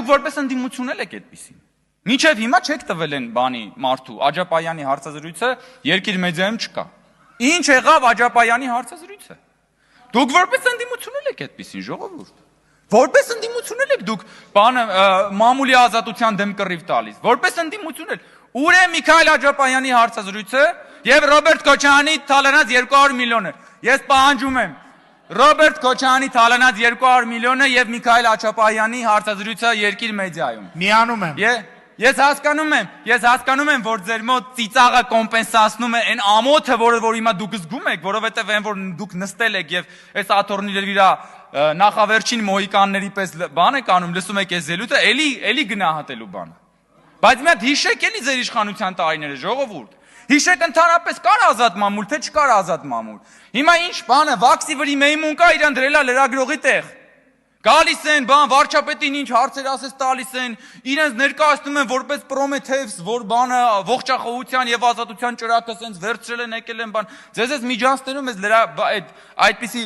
դուք որպես ընդդիմություն եք այդպեսին։ Մինչև հիմա չեք տվել են բանի մարդու Աջապայանի հարցազրույցը երկիր մեդիայում չկա։ Ինչ եղավ Աջապայանի հարցազրույցը։ Դուք որպես ընդդիմություն եք այդպեսին ժողովուրդ։ Որպես ընդդիմություն եք դուք բանը մամուլի ազատության դեմ կռիվ տալիս։ Որպես ընդդիմություն եք։ Ուր է Միքայել Աջապայանի հարցազրույցը եւ Ռոբերտ Քոչարյանի թալանած 200 միլիոնը։ Ես պահանջում եմ Ռոբերտ Քոչարյանի թալանած 200 միլիոնը եւ Միքայել Աջապայանի հարցազրույցը երկիր մեդիայում։ Միանում եմ։ Ես հասկանում եմ, որ ձեր մոտ ծիծաղը կոմպենսացնում է այն ամոթը, որ հիմա դուք զգում եք, որովհետև այն որ դուք նստել եք եւ այս աթոռների վրա նախավերջին մոհիկանների պես բան եք անում, լսում եք այս ելույթը, էլի գնահատելու բանը։ Բայց մի հատ հիշեք էլի ձեր իշխանության տարիները, ժողովուրդ։ Հիշեք ընդհանրապես կար ազատ մամուլ, թե չկար ազատ մամուլ։ Հիմա ինչ բանը, վաքսի վրի մեյմուն կա, իրան դրելա լրագրողի տեղ։ Գալիս են, բան, վարչապետին ինչ հարցեր ասես տալիս են, իրենց ներկայացնում են որպես Պրոմեթեյս, որ բանը ողջախոհության եւ ազատության ճրակը սենց վերցրել են, եկել են, բան։ Ձեզ միջանցներում այդպիսի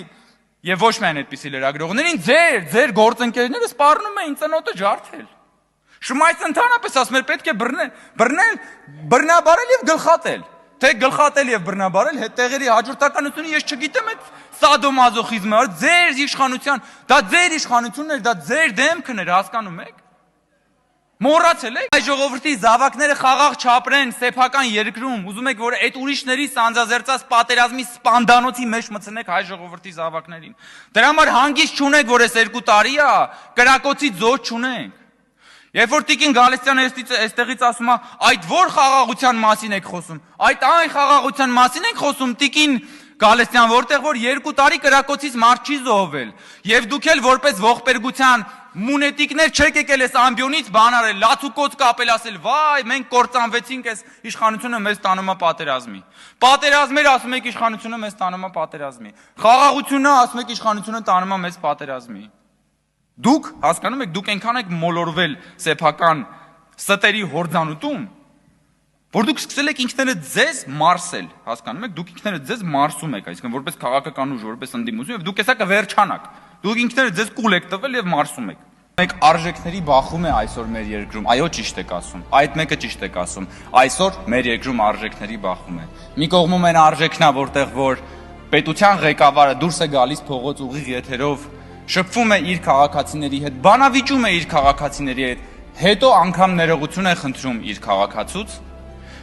եւ ոչ միայն այդպիսի լրագրողներին ձեր գործընկերները սպառնում էին ծնոտը ջարդել։ Շմայց ընդհանրապես ասում էր պետք է բռնաբարել եւ գլխատել։ Թե գլխատել եւ բռնաբարել, հետեղերի հաջորդականությունը ես չգիտեմ այդ սադոմազոխիզմը, ձեր իշխանության, դա ձեր իշխանությունն էր, դա ձեր դեմքն էր, հասկանում եք։ Մոռացել եք։ Այ ժողովրդի զավակները խաղաղ չապրեն սեփական երկրում, ուզում եք որ այդ ուրիշների սանձազերծած պատերազմի սպանդանոցի մեջ մտցնեք հայ ժողովրդի զավակներին։ Դրա համար հանգիստ չունեք, որ այս 2 տարի է, կրակոցի ձոզ չունենք։ Երբ որ Տիկին Գալստյանը այստեղից ասում է, այդ որ խաղաղության մասին եք խոսում, այդ այն խաղաղության մասին եք խոսում, Տիկին Գալստյան, որտեղ որ 2 տարի կրակոցից մարդ չի զոհվել, եւ դուք էլ որպես ողբերգության մունետիկներ չեք եկել այս ամբիոնից բան արել, լացուկոց կապել, ասել, վայ, մենք կործանվեցինք, այս իշխանությունը մեզ տանում է պատերազմի։ Պատերազմեր ասում եք իշխանությունը մեզ տանում է պատերազմի։ Խաղաղությունը ասում եք իշխանությունը տանում է մեզ պատերազմի։ Դուք հասկանում եք, դուք այնքան եք մոլորվել սեփական ստերի հորձանուտում, որ դուք սկսել եք ինքներդ ձեզ մարսել, հասկանում եք, դուք ինքներդ ձեզ մարսում եք, այսինքն որպես քաղաքական ուժ, որպես ընդդիմություն, եւ դուք հեսա կվերջանաք։ Դուք ինքներդ ձեզ կուլ եք տվել եւ մարսում եք։ Մեկ արժեքների բախում է այսօր մեր երկրում, այո, ճիշտ եք ասում, այդ մեկը ճիշտ եք ասում, այսօր մեր երկրում արժեքների բախում է։ Մի կողմում են արժեքն է, որտեղ որ պետության ղեկավարը դուրս է գալիս փողոց ուղիղ եթերով, շփվում է իր քաղաքացիների հետ, բանավիճում է իր քաղաքացիների հետ, հետո անգամ ներողություն է խնդրում իր քաղաքացուց։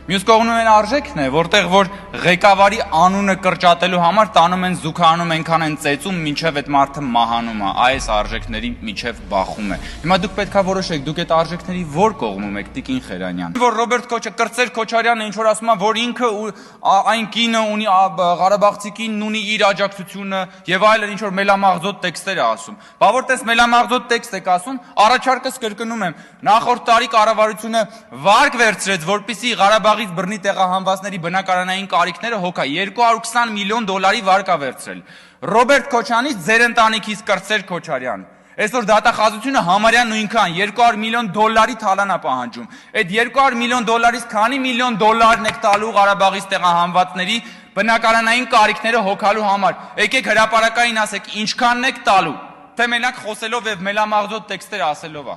Մյուս կողմում են արժեքն է, որտեղ որ ղեկավարի անունը կրճատելու համար տանում են զուգանում այնքան են ծեծում, մինչև այդ մարդը մահանում է, այս արժեքների միջև բախում է։ Հիմա դուք պետքա որոշեք, դուք այդ արժեքների որ կողմում եք, Տիկին Խերանյան։ Որ Ռոբերտ Կրծեր Քոչարյանը ինչ որ ասում է, որ ինքը այն կինը ունի Ղարաբաղցի կինն ունի իր աջակցությունը եւ այլն ինչ որ մելամաղձոտ տեքստեր է ասում։ Բա որտես մելամաղձոտ տեքստ եք ասում, առաջարկս կրկնում եմ, նախորդ տարի կառավարությունը վարկ վերցրեց, որպեսզի Ղարաբաղից բռնի տեղահանվածների բնակարանային կարիքները հոգա, $220 միլիոն վարկա վերցրել։ Ռոբերտ Քոչյանից ձեր ընտանիքից Կրծեր Քոչարյան։ Այսօր դատախազությունը համարյա նույնքան $200 միլիոն թալան է պահանջում։ Այդ $200 միլիոնից քանի միլիոն դոլարն եք տալու Ղարաբաղից տեղահանվածների բնակարանային կարիքները հոգալու համար։ Եկեք հրապարակային ասեք, ինչքանն եք տալու, թե մենակ խոսելով եւ մելամաղձոտ տեքստեր ասելով է։